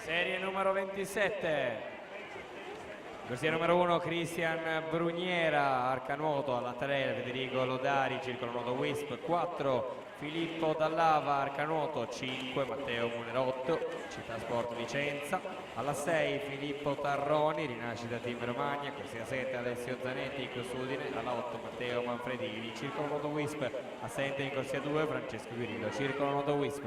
Serie numero 27. Corsia numero 1 Cristian Bruniera, arcanuoto alla 3 Federico Lodari, circolo nuoto Wisp 4, Filippo Dallava, arcanuoto 5, Matteo Munerotto, Città Sport Vicenza, alla 6 Filippo Tarroni, Rinascita Team Romagna, corsia 7 Alessio Zanetti, Costudine, alla 8 Matteo Manfredini, circolo nuoto Wisp, assente in corsia 2 Francesco Guirillo, circolo nuoto Wisp.